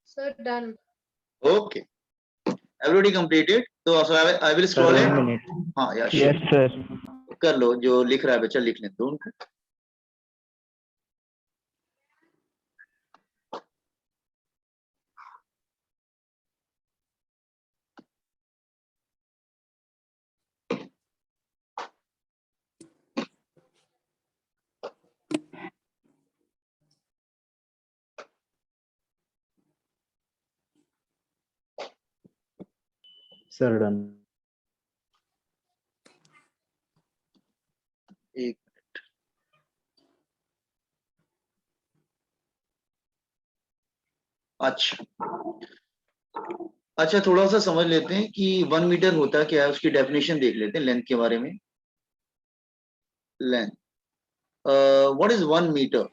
Sir, done. Okay. Everybody completed? So I will scroll it. 1 minute. हाँ या sure. Yes, sir. कर लो, जो लिख रहा है बच्चा लिख ले दो उनको. Sir, done. एक अच्छा थोड़ा सा समझ लेते हैं कि 1 मीटर होता क्या है, उसकी डेफिनेशन देख लेते हैं लेंथ के बारे में. Length, what is 1 metre?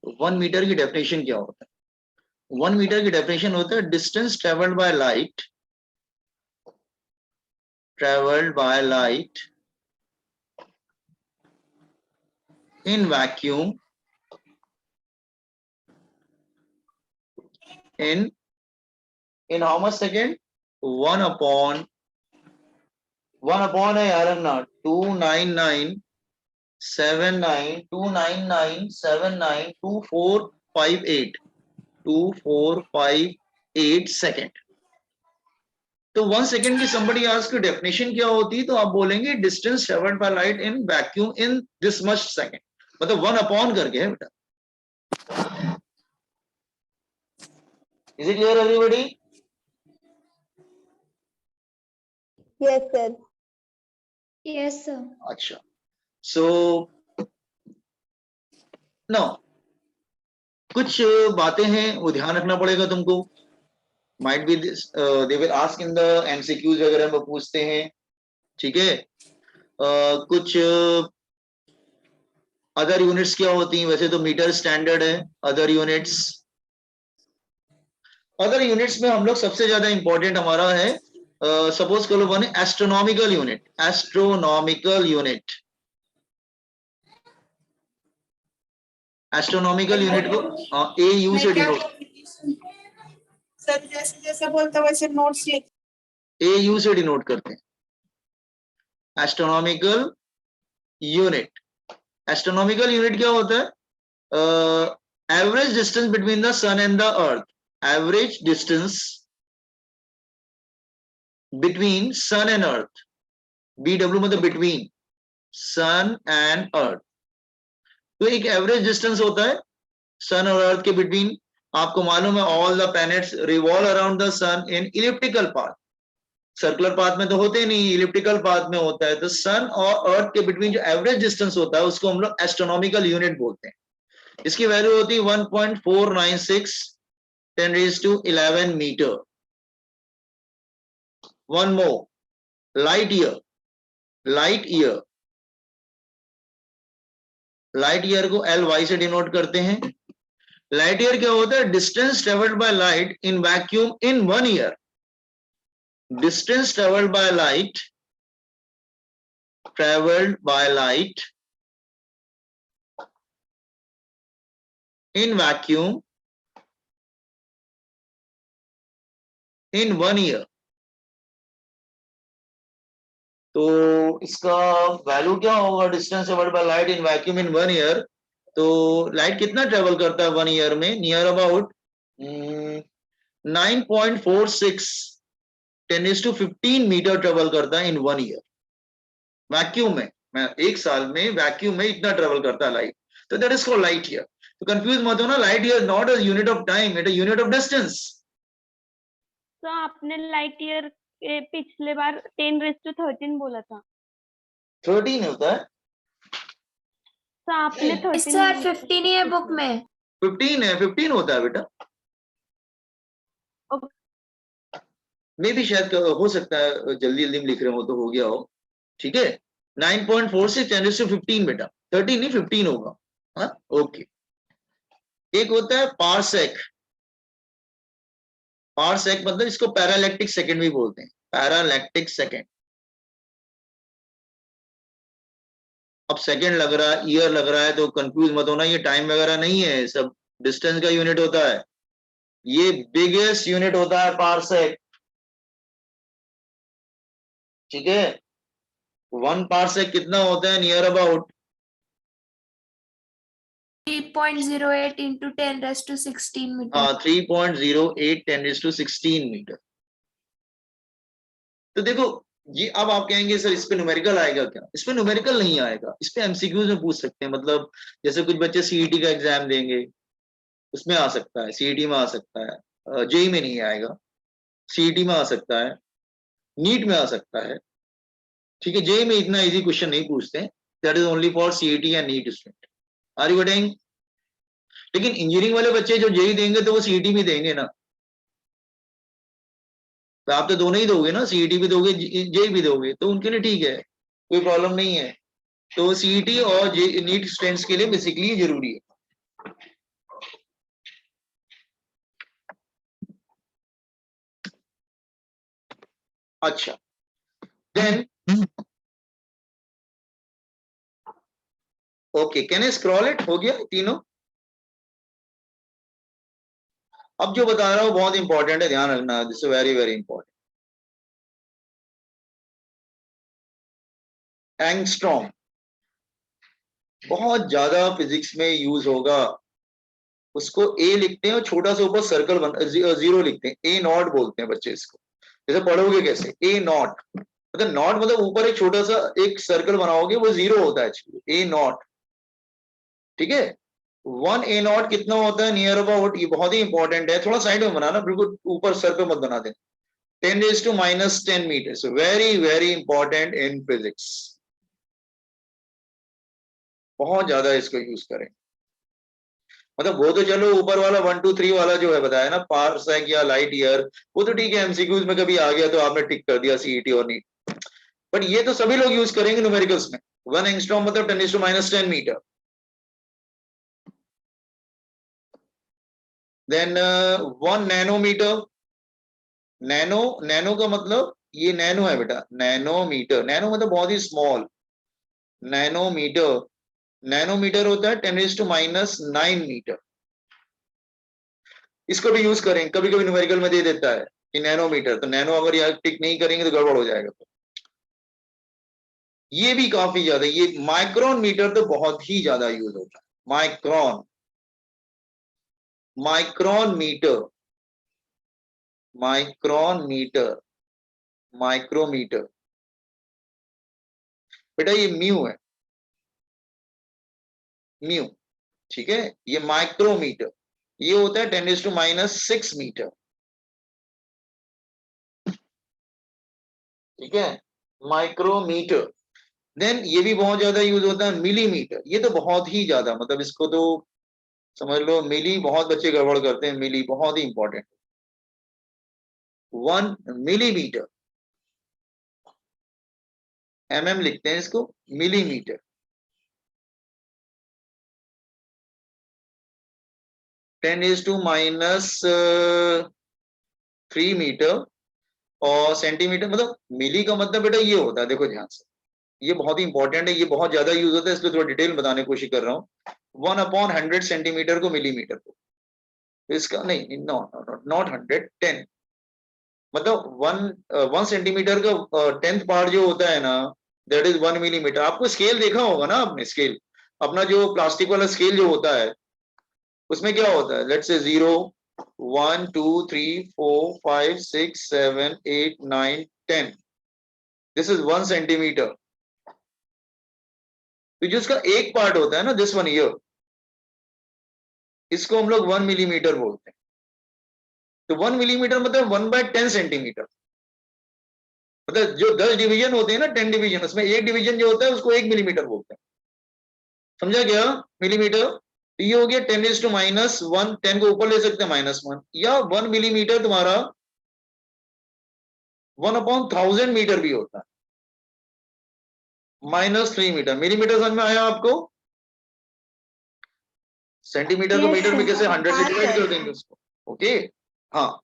1 metre की डेफिनेशन क्या होता है? 1 मीटर की डेफिनेशन होता है distance travelled by light in vacuum in how much second? 1 upon है यार ना 299792458 सेकेंड. तो 1 सेकेंड की somebody ask की डेफिनेशन क्या होती है, तो आप बोलेंगे distance travelled by light in vacuum in this much second. मतलब 1 अपॉन करके है बेटा. Is it clear everybody? Yes, sir. Yes, sir. अच्छा, सो नाउ कुछ बातें हैं वो ध्यान रखना पड़ेगा तुमको. Might be this they will ask in the MCQs वगैरह में पूछते हैं, ठीक है. कुछ अदर यूनिट्स क्या होती हैं? वैसे तो मीटर स्टैंडर्ड है. अदर यूनिट्स में हम लोग सबसे ज्यादा इंपॉर्टेंट हमारा है, सपोज करो one astronomical unit. Astronomical unit को AU से डिनोट, सर जैसे जैसे बोलते वैसे नोट्स लिख. AU से डिनोट करते हैं. एस्ट्रोनॉमिकल यूनिट क्या होता है? Average distance between the sun and the earth. Average distance between sun and earth. BW मतलब बिटवीन सन एंड अर्थ. तो एक एवरेज डिस्टेंस होता है सन और अर्थ के बिटवीन. आपको मालूम है all the planets revolve around the sun in elliptical path. Circular path में तो होते नहीं, इलिप्टिकल पाथ में होता है. तो सन और अर्थ के बिटवीन जो एवरेज डिस्टेंस होता है उसको हम लोग एस्ट्रोनॉमिकल यूनिट बोलते हैं. इसकी वैल्यू होती है 1.496 10⁻11 metre. One more, light year को LY से डिनोट करते हैं. लाइट ईयर क्या होता है? Distance travelled by light in vacuum in 1 year. Distance travelled by light in vacuum in 1 year. तो इसका वैल्यू क्या होगा? Distance travelled by light in vacuum in 1 year. तो लाइट कितना ट्रेवल करता है 1 ईयर में? नियर अबाउट 9.46 10⁻15 मीटर ट्रेवल करता है इन 1 ईयर. वैक्यूम में, एक साल में वैक्यूम में इतना ट्रेवल करता है लाइट. तो that is called light year. तो कंफ्यूज मत हो ना, light year not a unit of time, it a unit of distance. तो आपने लाइट ईयर पिछले बार 10⁻13 बोला था. 13 होता है. तो आपने 13 सर 15 ही है बुक में. 15 है, 15 होता है बेटा. मे भी शायद हो सकता है जल्दी जल्दी में लिख रहे हो तो हो गया हो. ठीक है, 9.46 10⁻15 बेटा. 13 नहीं 15 होगा. हाँ ओके. एक होता है पारसेक. मतलब इसको पैरालैक्टिक सेकंड भी बोलते हैं. पैरालैक्टिक सेकंड. अब सेकंड लग रहा है, ईयर लग रहा है, तो कंफ्यूज मत होना, ये टाइम वगैरह नहीं है, सब डिस्टेंस का यूनिट होता है. ये बिगेस्ट यूनिट होता है पार्सेक, ठीक है। 1 पार्सेक कितना होता है near about 3.08 into 10⁻16 meter. 3.08 10⁻16 metre. तो देखो ये अब आप कहेंगे सर इस पे न्यूमेरिकल आएगा क्या? इस पे न्यूमेरिकल नहीं आएगा, इस पे एमसीक्यूज में पूछ सकते हैं। मतलब जैसे कुछ बच्चे सीईटी का एग्जाम देंगे, उसमें आ सकता है, सीईटी में आ सकता है, जेई में नहीं आएगा, सीईटी में आ सकता है, नीट में आ सकता है, ठीक है। जेई में इतना इजी क्वेश्चन नहीं पूछते, that is only for CET and NEET student. Are you getting? लेकिन इंजीनियरिंग वाले बच्चे जो जेई देंगे तो वो सीईटी भी देंगे ना, तो आप तो दोनों ही दोगे ना, सीईटी भी दोगे जेई भी दोगे, तो उनके लिए ठीक है, कोई प्रॉब्लम नहीं है। तो सीईटी और नीट स्टूडेंट्स के लिए बेसिकली ये जरूरी है। अच्छा then okay, can I scroll it? हो गया तीनों। अब जो बता रहा हूं बहुत इंपॉर्टेंट है, ध्यान रखना, this is very very important. Angstrom बहुत ज्यादा फिजिक्स में यूज होगा, उसको ए लिखते हैं और छोटा सा ऊपर सर्कल जीरो लिखते हैं, ए नॉट बोलते हैं बच्चे इसको। जैसे पढ़ोगे कैसे, ए नॉट मतलब नॉट मतलब ऊपर एक छोटा सा एक सर्कल बनाओगे वो जीरो होता है एक्चुअली, ए नॉट, ठीक है। 1 ए नॉट कितना होता है नियर अबाउट, ये बहुत ही इंपॉर्टेंट है, थोड़ा साइड में बनाना, बिल्कुल ऊपर सर पे मत बना देना। 10⁻⁻10 meters, very very important in physics, बहुत ज्यादा इसको यूज करें। मतलब वो तो चलो ऊपर वाला 1 2 3 वाला जो है बताया ना, पार्सेक या लाइट ईयर, वो तो ठीक है, एमसीक्यूज में कभी आ गया तो आपने टिक कर दिया सीईटी और नीट, बट ये तो सभी लोग यूज करेंगे न्यूमेरिकल्स में। 1 एंगस्ट्रॉम मतलब 10⁻10 metre. Then 1 nanometre, nano, nano का मतलब ये नैनो है बेटा, नैनोमीटर, नैनो मतलब बहुत ही स्मॉल, नैनोमीटर, नैनोमीटर होता है 10⁻⁹ मीटर। इसको भी यूज करें, कभी कभी न्यूमेरिकल में दे देता है कि नैनोमीटर, तो नैनो अगर यार टिक नहीं करेंगे तो गड़बड़ हो जाएगा। तो ये भी काफी ज्यादा, ये माइक्रोन मीटर तो बहुत ही ज्यादा यूज होता है, micron, micron metre, micron metre, micrometre, बेटा ये म्यू है, म्यू, ठीक है। ये माइक्रोमीटर, ये होता है 10⁻⁶ मीटर, ठीक है, माइक्रोमीटर। देन ये भी बहुत ज्यादा यूज होता है मिलीमीटर, ये तो बहुत ही ज्यादा, मतलब इसको तो समझ लो, मिली बहुत बच्चे गड़बड़ करते हैं, मिली बहुत ही इंपॉर्टेंट। 1 मिलीमीटर, एमएम लिखते हैं इसको, मिलीमीटर। 10⁻³ मीटर, और सेंटीमीटर मतलब मिली का मतलब बेटा ये होता है, देखो ध्यान से, ये बहुत ही इंपॉर्टेंट है, ये बहुत ज्यादा यूज होता है, इसलिए थोड़ा डिटेल बताने की कोशिश कर रहा हूँ। 1/100 सेंटीमीटर को मिलीमीटर को, इसका नहीं, नॉट 100, 10, मतलब 1 सेंटीमीटर का 10th पार्ट जो होता है ना, दैट इज 1 मिलीमीटर। आपको स्केल देखा होगा ना आपने, स्केल अपना जो प्लास्टिक वाला स्केल जो होता है, उसमें क्या होता है, let's say 0 1 2 3 4 5 6 7 8 9 10, this is 1 centimetre. तो जो इसका एक पार्ट होता है ना, दिस वन ईयर, इसको हम लोग 1 मिलीमीटर बोलते हैं। तो 1 मिलीमीटर मतलब 1/10 सेंटीमीटर, मतलब जो 10 डिवीजन होते हैं ना, 10 डिवीजन, उसमें एक डिवीजन जो होता है उसको 1 मिलीमीटर बोलते हैं, समझा क्या मिलीमीटर। तो ये हो गया 10⁻⁻1, 10 को ऊपर ले सकते हैं -1, या 1 मिलीमीटर तुम्हारा 1/1000 मीटर भी होता है, -3 मीटर। मिलीमीटर समझ में आया आपको? सेंटीमीटर को मीटर में कैसे 100 से डिवाइड कर देंगे उसको, ओके। हाँ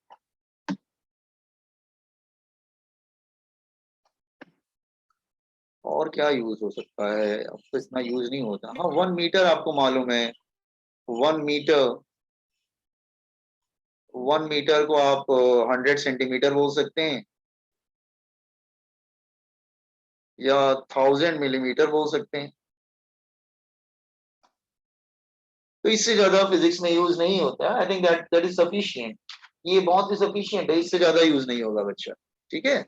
और क्या यूज हो सकता है, अब तो इतना यूज नहीं होता। हाँ 1 मीटर आपको मालूम है, 1 मीटर 1 मीटर को आप 100 सेंटीमीटर बोल सकते हैं या 1000 मिलीमीटर बोल सकते हैं। तो इससे ज्यादा फिजिक्स में यूज नहीं होता। I think that is sufficient. ये बहुत ही सफिशिएंट है, इससे ज्यादा यूज नहीं होगा बच्चा। ठीक है,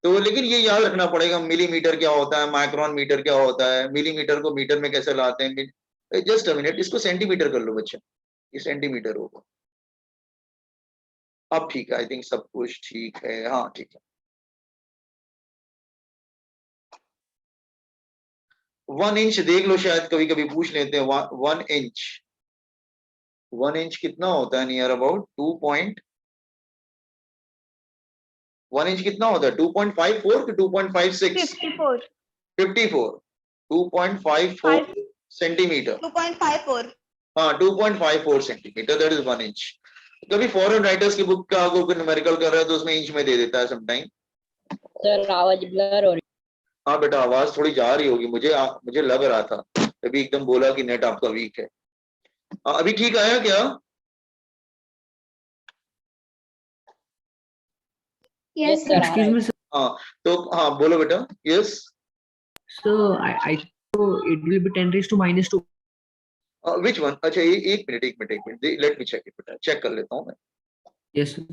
तो लेकिन ये याद रखना पड़ेगा मिलीमीटर क्या होता है, माइक्रोन मीटर क्या होता है, मिलीमीटर को मीटर में कैसे लाते हैं। जस्ट अ मिनट, इसको सेंटीमीटर कर लो बच्चा, ये सेंटीमीटर होगा। अब ठीक है, आई थिंक सब कुछ ठीक है। हाँ ठीक है। 1 इंच देख लो, शायद कभी कभी पूछ लेते हैं। 1 इंच, 1 इंच कितना होता है? नियर अबाउट 1 इंच कितना होता है? 2.54 कि 2.56? 54 54, 2.54 5 सेंटीमीटर। 2.54. हाँ 2.54 सेंटीमीटर, दैट इज 1 इंच। कभी फॉरेन राइटर्स की बुक का अगर न्यूमेरिकल कर रहा है तो उसमें इंच में दे देता है समटाइम। सर आवाज ब्लर हो रही। हाँ बेटा, आवाज थोड़ी जा रही होगी, मुझे लग रहा था, अभी एकदम बोला कि नेट आपका वीक है। अभी ठीक आया क्या? Yes, sir. sir. Excuse me, हाँ तो हाँ बोलो बेटा। Yes So I so it will be 10 raised to -2. Which one? अच्छा एक minute, let me check it बेटा, चेक कर लेता हूँ मैं। Yes, sir.